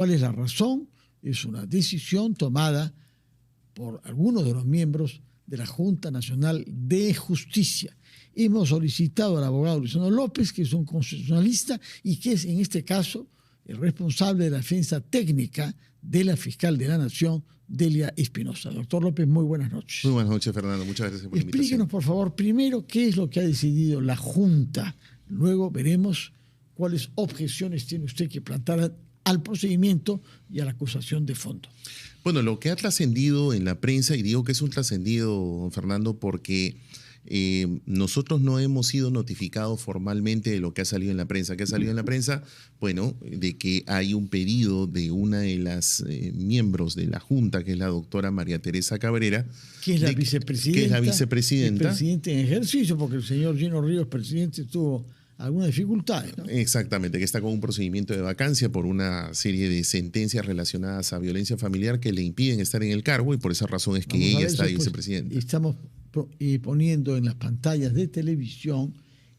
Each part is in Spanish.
¿Cuál es la razón? Es una decisión tomada por algunos de los miembros de la Junta Nacional de Justicia. Hemos solicitado al abogado Luciano López, que es un constitucionalista y que es en este caso el responsable de la defensa técnica de la fiscal de la Nación, Delia Espinosa. Doctor López, muy buenas noches. Muy buenas noches, Fernando. Muchas gracias por la invitación. Explíquenos, por favor, primero qué es lo que ha decidido la Junta. Luego veremos cuáles objeciones tiene usted que plantar al procedimiento y a la acusación de fondo. Bueno, lo que ha trascendido en la prensa, y digo que es un trascendido, Fernando, porque nosotros no hemos sido notificados formalmente de lo que ha salido en la prensa. ¿Qué ha salido en la prensa? Bueno, de que hay un pedido de una de las miembros de la Junta, que es la doctora María Teresa Cabrera. Que es la vicepresidenta. Que es la vicepresidenta. El presidente en ejercicio, porque el señor Gino Ríos, presidente, tuvo algunas dificultades, ¿no? Exactamente, que está con un procedimiento de vacancia por una serie de sentencias relacionadas a violencia familiar que le impiden estar en el cargo, y por esa razón es que ella está de vicepresidenta. Estamos poniendo en las pantallas de televisión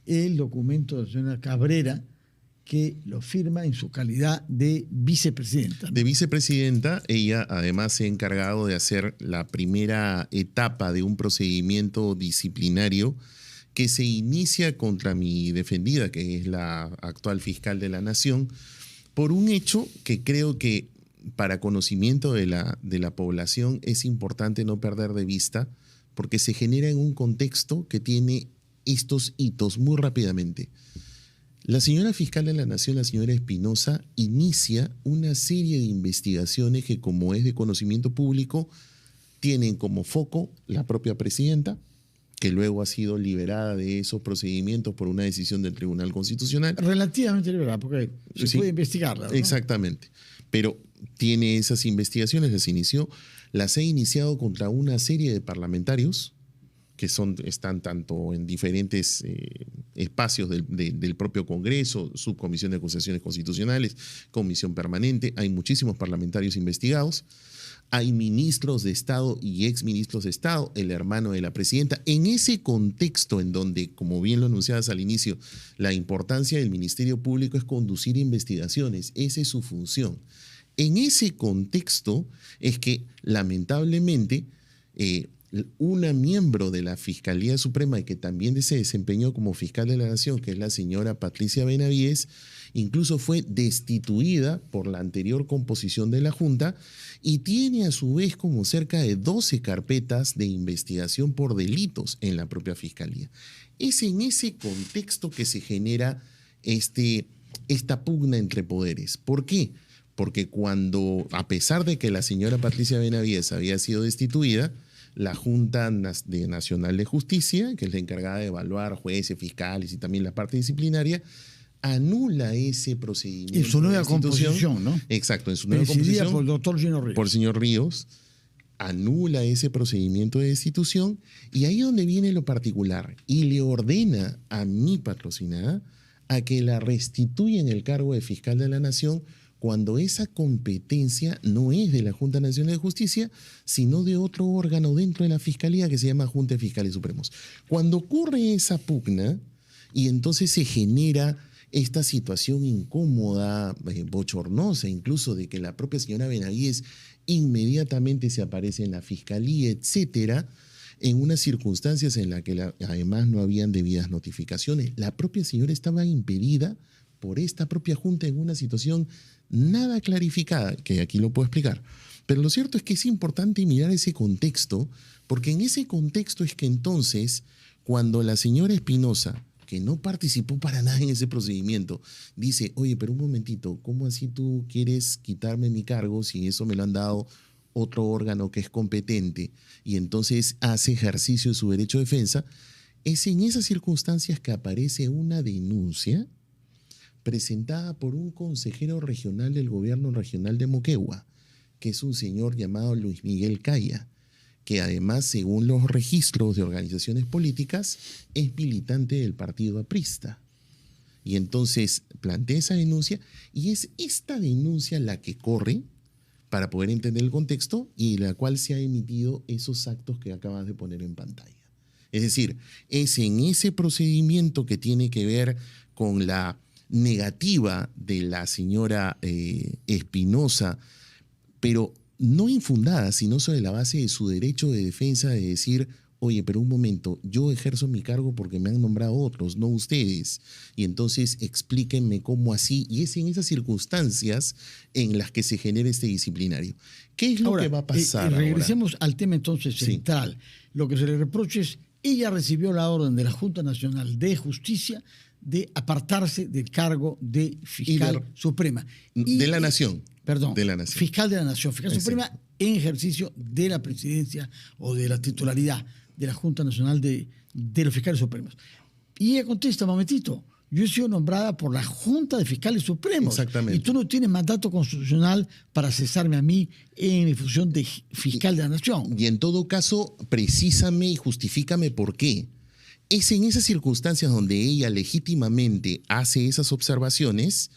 el documento de la señora Cabrera, que lo firma en su calidad de vicepresidenta, ¿no? De vicepresidenta, ella además se ha encargado de hacer la primera etapa de un procedimiento disciplinario que se inicia contra mi defendida, que es la actual fiscal de la Nación, por un hecho que creo que para conocimiento de la población es importante no perder de vista, porque se genera en un contexto que tiene estos hitos muy rápidamente. La señora fiscal de la Nación, la señora Espinosa, inicia una serie de investigaciones que, como es de conocimiento público, tienen como foco la propia presidenta, que luego ha sido liberada de esos procedimientos por una decisión del Tribunal Constitucional. Relativamente liberada, porque se puede investigarla, ¿no? Exactamente. Pero tiene esas investigaciones, las ha iniciado contra una serie de parlamentarios que están tanto en diferentes espacios del propio Congreso, subcomisión de acusaciones constitucionales, comisión permanente. Hay muchísimos parlamentarios investigados. Hay ministros de Estado y exministros de Estado, el hermano de la presidenta. En ese contexto en donde, como bien lo anunciabas al inicio, la importancia del Ministerio Público es conducir investigaciones. Esa es su función. En ese contexto es que, lamentablemente, una miembro de la Fiscalía Suprema y que también se desempeñó como fiscal de la Nación, que es la señora Patricia Benavides, incluso fue destituida por la anterior composición de la Junta y tiene a su vez como cerca de 12 carpetas de investigación por delitos en la propia Fiscalía. Es en ese contexto que se genera esta pugna entre poderes. ¿Por qué? Porque a pesar de que la señora Patricia Benavides había sido destituida, la Junta Nacional de Justicia, que es la encargada de evaluar jueces, fiscales y también la parte disciplinaria, anula ese procedimiento. En su nueva composición, ¿no? Exacto, en su nueva composición. Por el doctor Gino Ríos. Por el señor Ríos, anula ese procedimiento de destitución, y ahí es donde viene lo particular, y le ordena a mi patrocinada a que la restituya en el cargo de fiscal de la Nación, cuando esa competencia no es de la Junta Nacional de Justicia, sino de otro órgano dentro de la Fiscalía que se llama Junta de Fiscales Supremos. Cuando ocurre esa pugna, y entonces se genera esta situación incómoda, bochornosa incluso, de que la propia señora Benavides inmediatamente se aparece en la Fiscalía, etcétera, en unas circunstancias en las que además no habían debidas notificaciones. La propia señora estaba impedida por esta propia Junta en una situación nada clarificada, que aquí lo puedo explicar. Pero lo cierto es que es importante mirar ese contexto, porque en ese contexto es que entonces, cuando la señora Espinosa, que no participó para nada en ese procedimiento, dice, oye, pero un momentito, ¿cómo así tú quieres quitarme mi cargo si eso me lo han dado otro órgano que es competente? Y entonces hace ejercicio de su derecho de defensa. Es en esas circunstancias que aparece una denuncia presentada por un consejero regional del gobierno regional de Moquegua, que es un señor llamado Luis Miguel Caya, que además, según los registros de organizaciones políticas, es militante del partido aprista. Y entonces plantea esa denuncia, y es esta denuncia la que corre para poder entender el contexto y la cual se ha emitido esos actos que acabas de poner en pantalla. Es decir, es en ese procedimiento que tiene que ver con la negativa de la señora Espinosa, pero no infundada, sino sobre la base de su derecho de defensa de decir, oye, pero un momento, yo ejerzo mi cargo porque me han nombrado otros, no ustedes. Y entonces explíquenme cómo así. Y es en esas circunstancias en las que se genera este disciplinario. ¿Qué es lo que va a pasar regresemos ahora? al tema entonces central. Lo que se le reprocha es, ella recibió la orden de la Junta Nacional de Justicia de apartarse del cargo de fiscal suprema. De la Nación. Perdón, de la Nación. Fiscal de la Nación, fiscal suprema en ejercicio de la presidencia o de la titularidad de la Junta Nacional de los Fiscales Supremos. Y ella contesta, momentito, yo he sido nombrada por la Junta de Fiscales Supremos. Exactamente. Y tú no tienes mandato constitucional para cesarme a mí en mi función de fiscal de la Nación. Y en todo caso, precísame y justifícame por qué. Es en esas circunstancias donde ella legítimamente hace esas observaciones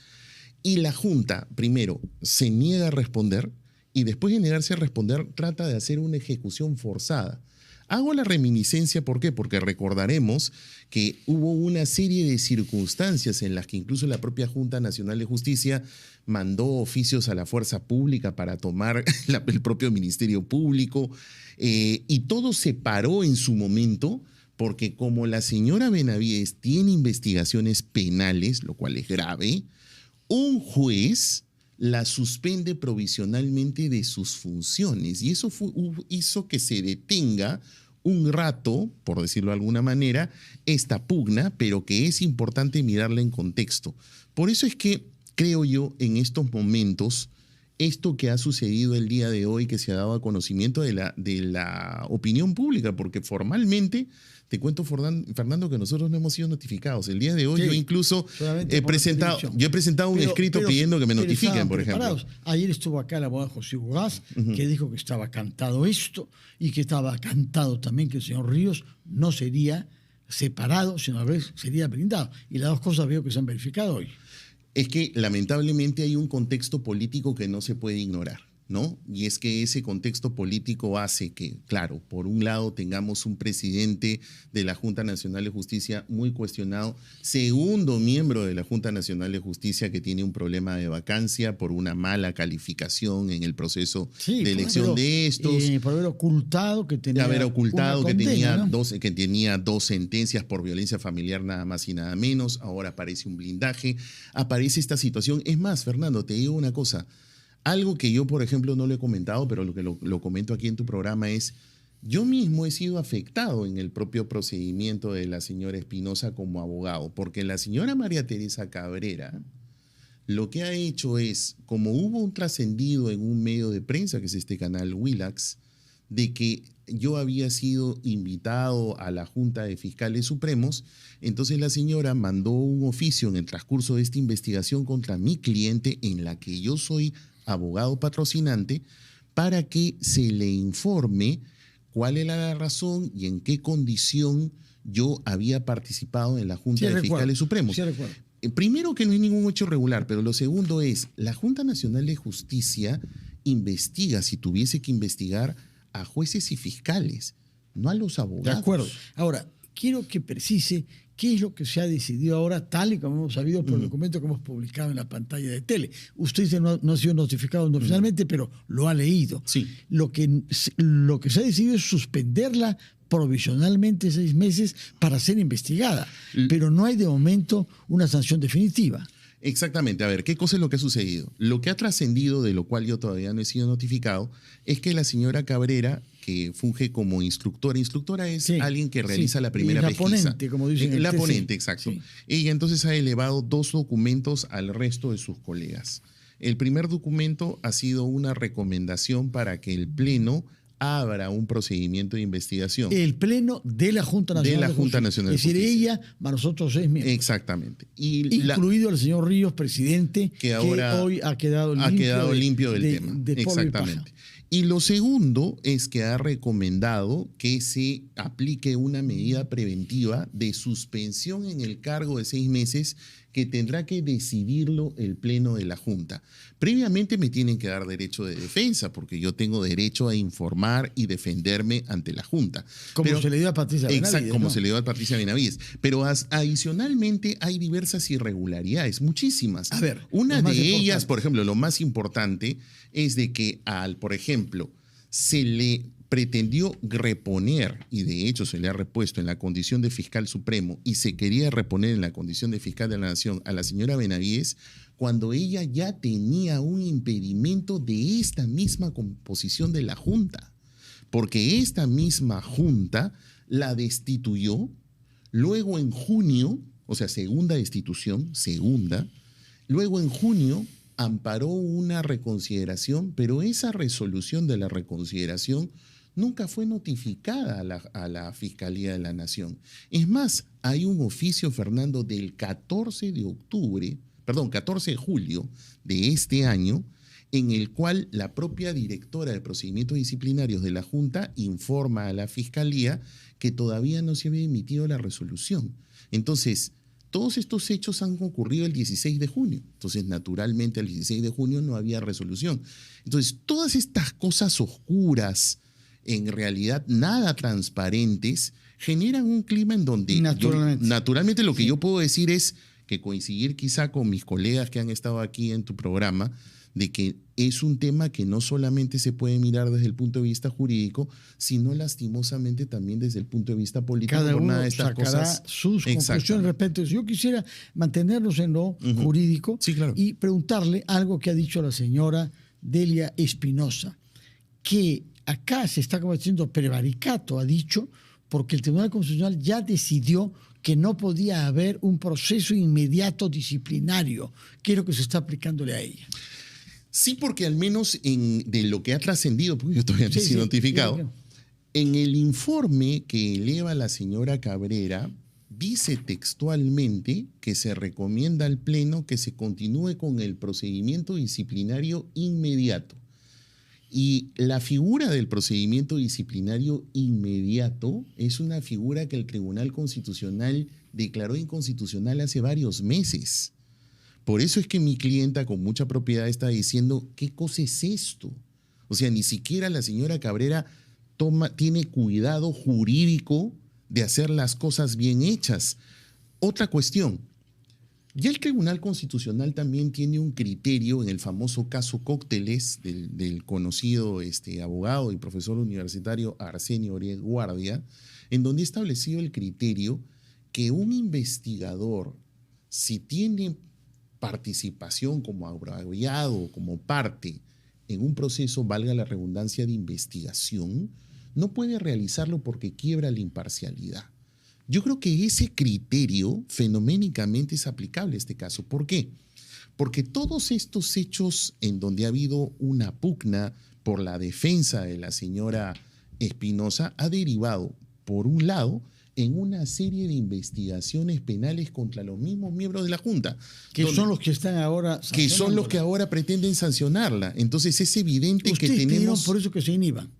y la Junta, primero, se niega a responder y después de negarse a responder, trata de hacer una ejecución forzada. Hago la reminiscencia, ¿por qué? Porque recordaremos que hubo una serie de circunstancias en las que incluso la propia Junta Nacional de Justicia mandó oficios a la fuerza pública para tomar el propio Ministerio Público y todo se paró en su momento porque como la señora Benavides tiene investigaciones penales, lo cual es grave, un juez la suspende provisionalmente de sus funciones y eso hizo que se detenga un rato, por decirlo de alguna manera, esta pugna, pero que es importante mirarla en contexto. Por eso es que creo yo en estos momentos, esto que ha sucedido el día de hoy, que se ha dado a conocimiento de la opinión pública, porque formalmente, te cuento, Fernando, que nosotros no hemos sido notificados. El día de hoy yo incluso he presentado un escrito pidiendo que me notifiquen, por ejemplo. Ayer estuvo acá el abogado José Ugaz, que dijo que estaba cantado esto y que estaba cantado también que el señor Ríos no sería separado, sino a veces sería blindado. Y las dos cosas veo que se han verificado hoy. Es que lamentablemente hay un contexto político que no se puede ignorar, ¿no? Y es que ese contexto político hace que, claro, por un lado tengamos un presidente de la Junta Nacional de Justicia muy cuestionado, segundo miembro de la Junta Nacional de Justicia que tiene un problema de vacancia por una mala calificación en el proceso de elección de estos. Por haber ocultado que tenía condena, ¿no? que tenía dos sentencias por violencia familiar nada más y nada menos. Ahora aparece un blindaje, aparece esta situación. Es más, Fernando, te digo una cosa. Algo que yo, por ejemplo, no lo he comentado, pero lo que lo comento aquí en tu programa es, yo mismo he sido afectado en el propio procedimiento de la señora Espinosa como abogado, porque la señora María Teresa Cabrera lo que ha hecho es, como hubo un trascendido en un medio de prensa, que es este canal Willax, de que yo había sido invitado a la Junta de Fiscales Supremos, entonces la señora mandó un oficio en el transcurso de esta investigación contra mi cliente, en la que yo soy abogado patrocinante, para que se le informe cuál era la razón y en qué condición yo había participado en la Junta de Fiscales Supremos. Primero, que no hay ningún hecho regular, pero lo segundo es, la Junta Nacional de Justicia investiga, si tuviese que investigar, a jueces y fiscales, no a los abogados. De acuerdo. Ahora, quiero que precise qué es lo que se ha decidido ahora, tal y como hemos sabido por el documento que hemos publicado en la pantalla de tele. Usted no ha sido notificado oficialmente, pero lo ha leído. Sí. Lo que se ha decidido es suspenderla provisionalmente 6 meses para ser investigada, pero no hay de momento una sanción definitiva. Exactamente. A ver, ¿qué cosa es lo que ha sucedido? Lo que ha trascendido, de lo cual yo todavía no he sido notificado, es que la señora Cabrera, que funge como instructora es alguien que realiza la primera pesquisa. La ponente, como dicen. La ponente, exacto. Sí. Ella entonces ha elevado 2 documentos al resto de sus colegas. El primer documento ha sido una recomendación para que el Pleno abra un procedimiento de investigación. El Pleno de la Junta Nacional de Justicia. Es decir, ella, para nosotros 6 miembros. Exactamente. Incluido el señor Ríos, presidente, que hoy ha quedado limpio del tema. Exactamente. Y lo segundo es que ha recomendado que se aplique una medida preventiva de suspensión en el cargo de 6 meses que tendrá que decidirlo el Pleno de la Junta. Previamente me tienen que dar derecho de defensa, porque yo tengo derecho a informar y defenderme ante la Junta. Como se le dio a Patricia Benavides. Exacto, como ¿no? se le dio a Patricia Benavides. Pero adicionalmente hay diversas irregularidades, muchísimas. A ver, una de ellas, por ejemplo, lo más importante es de que por ejemplo, se le pretendió reponer, y de hecho se le ha repuesto en la condición de fiscal supremo, y se quería reponer en la condición de fiscal de la Nación a la señora Benavides, cuando ella ya tenía un impedimento de esta misma composición de la Junta, porque esta misma Junta la destituyó, luego en junio, o sea, segunda destitución, luego en junio amparó una reconsideración, pero esa resolución de la reconsideración nunca fue notificada a la Fiscalía de la Nación. Es más, hay un oficio, Fernando, del 14 de julio de este año, en el cual la propia directora de procedimientos disciplinarios de la Junta informa a la Fiscalía que todavía no se había emitido la resolución. Entonces, todos estos hechos han ocurrido el 16 de junio. Entonces, naturalmente, el 16 de junio no había resolución. Entonces, todas estas cosas oscuras, en realidad nada transparentes, generan un clima en donde naturalmente lo que yo puedo decir es que coincidir quizá con mis colegas que han estado aquí en tu programa, de que es un tema que no solamente se puede mirar desde el punto de vista jurídico, sino lastimosamente también desde el punto de vista político. Cada uno sacará sus conclusiones respecto a eso. Yo quisiera mantenernos en lo jurídico y preguntarle algo que ha dicho la señora Delia Espinosa, que acá se está cometiendo prevaricato, ha dicho, porque el Tribunal Constitucional ya decidió que no podía haber un proceso inmediato disciplinario, que es lo que se está aplicándole a ella. Sí, porque al menos de lo que ha trascendido, porque yo todavía no he sido notificado, claro. En el informe que eleva la señora Cabrera, dice textualmente que se recomienda al Pleno que se continúe con el procedimiento disciplinario inmediato. Y la figura del procedimiento disciplinario inmediato es una figura que el Tribunal Constitucional declaró inconstitucional hace varios meses. Por eso es que mi clienta con mucha propiedad está diciendo, ¿qué cosa es esto? O sea, ni siquiera la señora Cabrera tiene cuidado jurídico de hacer las cosas bien hechas. Otra cuestión, ya el Tribunal Constitucional también tiene un criterio en el famoso caso Cócteles del conocido abogado y profesor universitario Arsenio Oriet Guardia, en donde ha establecido el criterio que un investigador, si tiene participación como abogado, como parte en un proceso, valga la redundancia, de investigación, no puede realizarlo porque quiebra la imparcialidad. Yo creo que ese criterio fenoménicamente es aplicable a este caso. ¿Por qué? Porque todos estos hechos en donde ha habido una pugna por la defensa de la señora Espinosa ha derivado, por un lado, en una serie de investigaciones penales contra los mismos miembros de la Junta. Que son los que están ahora sancionándola. Que son los que ahora pretenden sancionarla. Entonces es evidente que tenemos... por eso que se inhiban.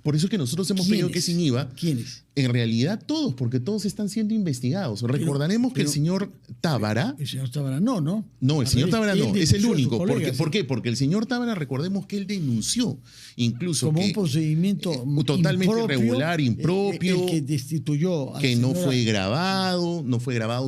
Por eso que nosotros hemos pedido que se inhiba. ¿Quiénes? En realidad todos, porque todos están siendo investigados. Recordaremos que el señor Tábara... El señor Tábara no. No, el señor Tábara no, es el único. ¿Por qué? Porque el señor Tábara, recordemos que él denunció incluso como un procedimiento totalmente irregular, impropio, el que destituyó a que no fue grabado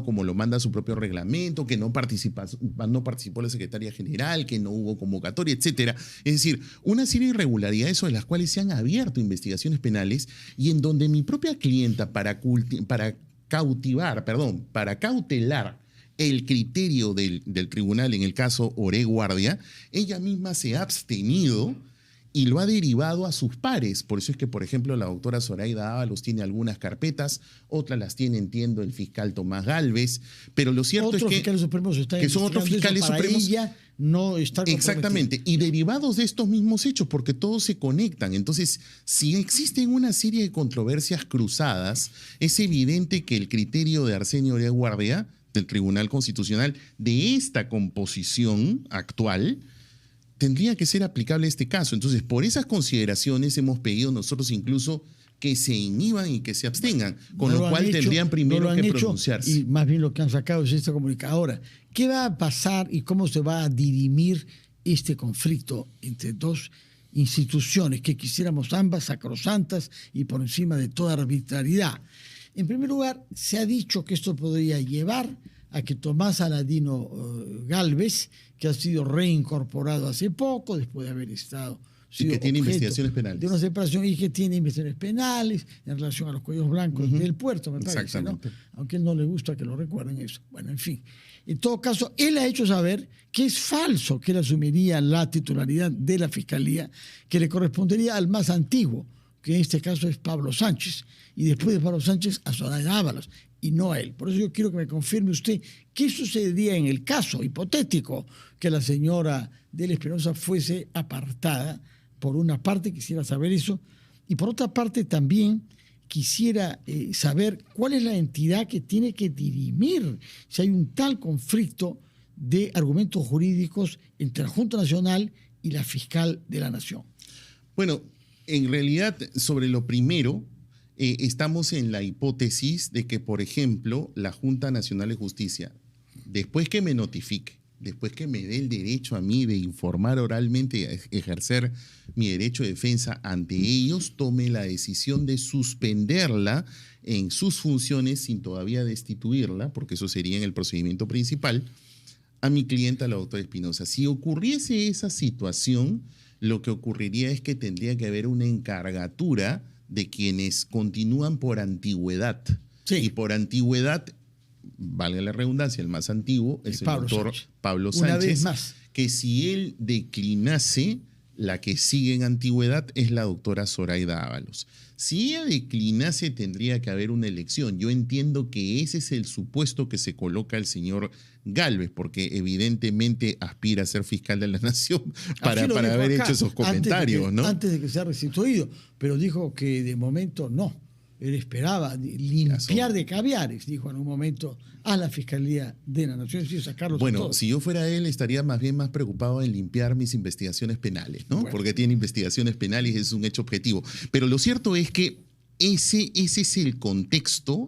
como lo manda su propio reglamento, que no participó la secretaria general, que no hubo convocatoria, etcétera. Es decir, una serie de irregularidades sobre las cuales se han abierto investigaciones penales y en donde mi propia clienta para cautelar el criterio del tribunal, en el caso Oré Guardia, ella misma se ha abstenido y lo ha derivado a sus pares. Por eso es que, por ejemplo, la doctora Zoraida Ábalos tiene algunas carpetas, otras las tiene, entiendo, el fiscal Tomás Gálvez, pero lo cierto es que son otros fiscales supremos. No está exactamente, y derivados de estos mismos hechos, porque todos se conectan. Entonces, si existen una serie de controversias cruzadas, es evidente que el criterio de Arsenio Oriet Guardia, del Tribunal Constitucional, de esta composición actual, tendría que ser aplicable a este caso. Entonces, por esas consideraciones hemos pedido nosotros incluso que se inhiban y que se abstengan, con No lo cual tendrían primero que pronunciarse. Y más bien lo que han sacado es esta comunicación. Ahora, ¿qué va a pasar y cómo se va a dirimir este conflicto entre dos instituciones que quisiéramos ambas sacrosantas y por encima de toda arbitrariedad? En primer lugar, se ha dicho que esto podría llevar a que Tomás Aladino Gálvez, que ha sido reincorporado hace poco, después de haber estado... Y que tiene investigaciones penales. De una separación y que tiene investigaciones penales en relación a los cuellos blancos del puerto, me parece, Exactamente. ¿no? Aunque a él no le gusta que lo recuerden eso. Bueno, en fin. En todo caso, él ha hecho saber que es falso que él asumiría la titularidad de la Fiscalía, que le correspondería al más antiguo, que en este caso es Pablo Sánchez, y después de Pablo Sánchez a Zoraida Ábalos, y no a él. Por eso yo quiero que me confirme usted qué sucedería en el caso hipotético que la señora Delia Espinosa fuese apartada. Por una parte quisiera saber eso, y por otra parte también quisiera saber cuál es la entidad que tiene que dirimir si hay un tal conflicto de argumentos jurídicos entre la Junta Nacional y la Fiscal de la Nación. Bueno, en realidad, sobre lo primero, estamos en la hipótesis de que, por ejemplo, la Junta Nacional de Justicia, después que me notifique, después que me dé el derecho a mí de informar oralmente y ejercer mi derecho de defensa ante ellos, tome la decisión de suspenderla en sus funciones sin todavía destituirla, porque eso sería en el procedimiento principal, a mi clienta, la doctora Espinosa. Si ocurriese esa situación, lo que ocurriría es que tendría que haber una encargatura de quienes continúan por antigüedad. Sí. Y por antigüedad, valga la redundancia, el más antiguo es el doctor Pablo Sánchez. Una vez más. Que si él declinase, la que sigue en antigüedad es la doctora Zoraida Ábalos. Si ella declinase, tendría que haber una elección. Yo entiendo que ese es el supuesto que se coloca el señor Gálvez, porque evidentemente aspira a ser fiscal de la Nación para haber hecho esos comentarios, ¿no? Antes de que sea restituido, pero dijo que de momento no. Él esperaba limpiar de caviares, dijo en un momento, a la Fiscalía de la Nación y sacarlos. Bueno, si yo fuera él, estaría más bien más preocupado en limpiar mis investigaciones penales, ¿no? Bueno. Porque tiene investigaciones penales, es un hecho objetivo. Pero lo cierto es que ese es el contexto,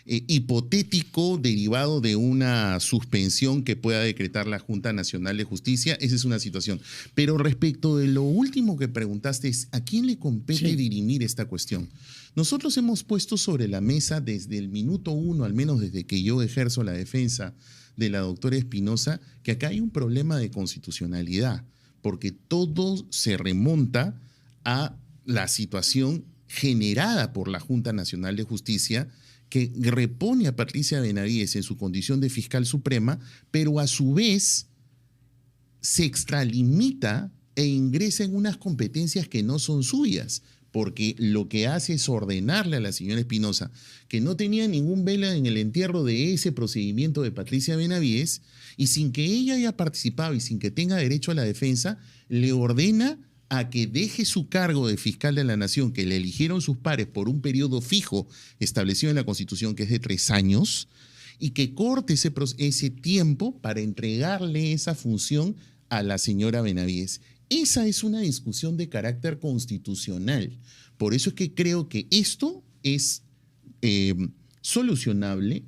hipotético derivado de una suspensión que pueda decretar la Junta Nacional de Justicia. Esa es una situación. Pero respecto de lo último que preguntaste, es ¿a quién le compete dirimir esta cuestión? Nosotros hemos puesto sobre la mesa desde el minuto uno, al menos desde que yo ejerzo la defensa de la doctora Espinosa, que acá hay un problema de constitucionalidad, porque todo se remonta a la situación generada por la Junta Nacional de Justicia, que repone a Patricia Benavides en su condición de fiscal suprema, pero a su vez se extralimita e ingresa en unas competencias que no son suyas, porque lo que hace es ordenarle a la señora Espinosa, que no tenía ningún vela en el entierro de ese procedimiento de Patricia Benavides, y sin que ella haya participado y sin que tenga derecho a la defensa, le ordena a que deje su cargo de fiscal de la Nación, que le eligieron sus pares por un periodo fijo establecido en la Constitución, que es de 3 años, y que corte ese tiempo para entregarle esa función a la señora Benavides. Esa es una discusión de carácter constitucional. Por eso es que creo que esto es solucionable,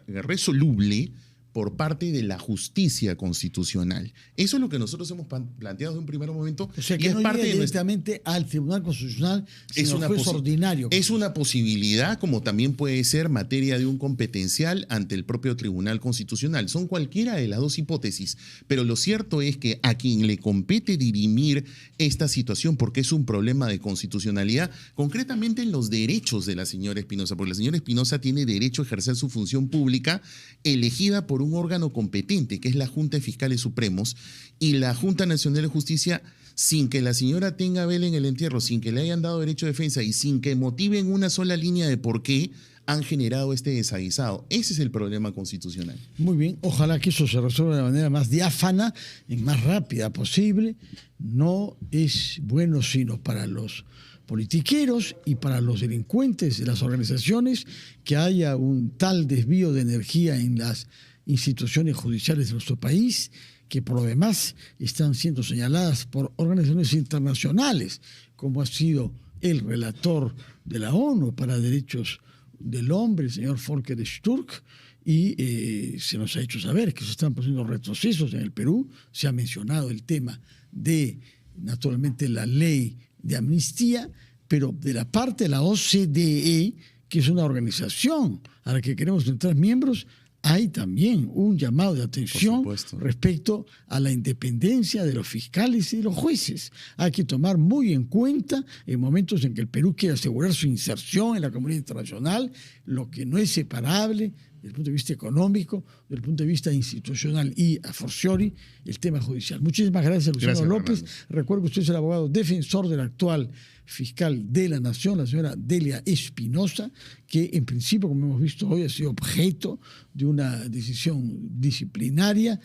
resoluble por parte de la justicia constitucional. Eso es lo que nosotros hemos planteado desde un primer momento. O sea, que no llega directamente al Tribunal Constitucional, sino al juez ordinario. Es una posibilidad, como también puede ser materia de un competencial ante el propio Tribunal Constitucional. Son cualquiera de las dos hipótesis, pero lo cierto es que a quien le compete dirimir esta situación, porque es un problema de constitucionalidad, concretamente en los derechos de la señora Espinosa, porque la señora Espinosa tiene derecho a ejercer su función pública elegida por un órgano competente, que es la Junta de Fiscales Supremos, y la Junta Nacional de Justicia, sin que la señora tenga vela en el entierro, sin que le hayan dado derecho de defensa y sin que motiven una sola línea de por qué han generado este desaguisado. Ese es el problema constitucional. Muy bien, ojalá que eso se resuelva de la manera más diáfana y más rápida posible. No es bueno sino para los politiqueros y para los delincuentes de las organizaciones que haya un tal desvío de energía en las instituciones judiciales de nuestro país, que por lo demás están siendo señaladas por organizaciones internacionales, como ha sido el relator de la ONU para Derechos del Hombre, el señor Volker Turk, y se nos ha hecho saber que se están produciendo retrocesos en el Perú. Se ha mencionado el tema de, naturalmente, la ley de amnistía, pero de la parte de la OCDE, que es una organización a la que queremos entrar miembros, hay también un llamado de atención respecto a la independencia de los fiscales y de los jueces. Hay que tomar muy en cuenta en momentos en que el Perú quiere asegurar su inserción en la comunidad internacional, lo que no es separable desde el punto de vista económico, desde el punto de vista institucional y, a fortiori, el tema judicial. Muchísimas gracias, Luciano López. Fernando. Recuerdo que usted es el abogado defensor del actual fiscal de la Nación, la señora Delia Espinosa, que en principio, como hemos visto hoy, ha sido objeto de una decisión disciplinaria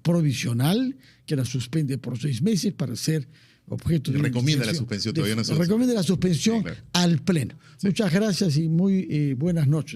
provisional que la suspende por 6 meses para ser objeto de recomienda la suspensión, todavía no se recomienda la suspensión, sí, claro. al Pleno. Sí. Muchas gracias y muy buenas noches.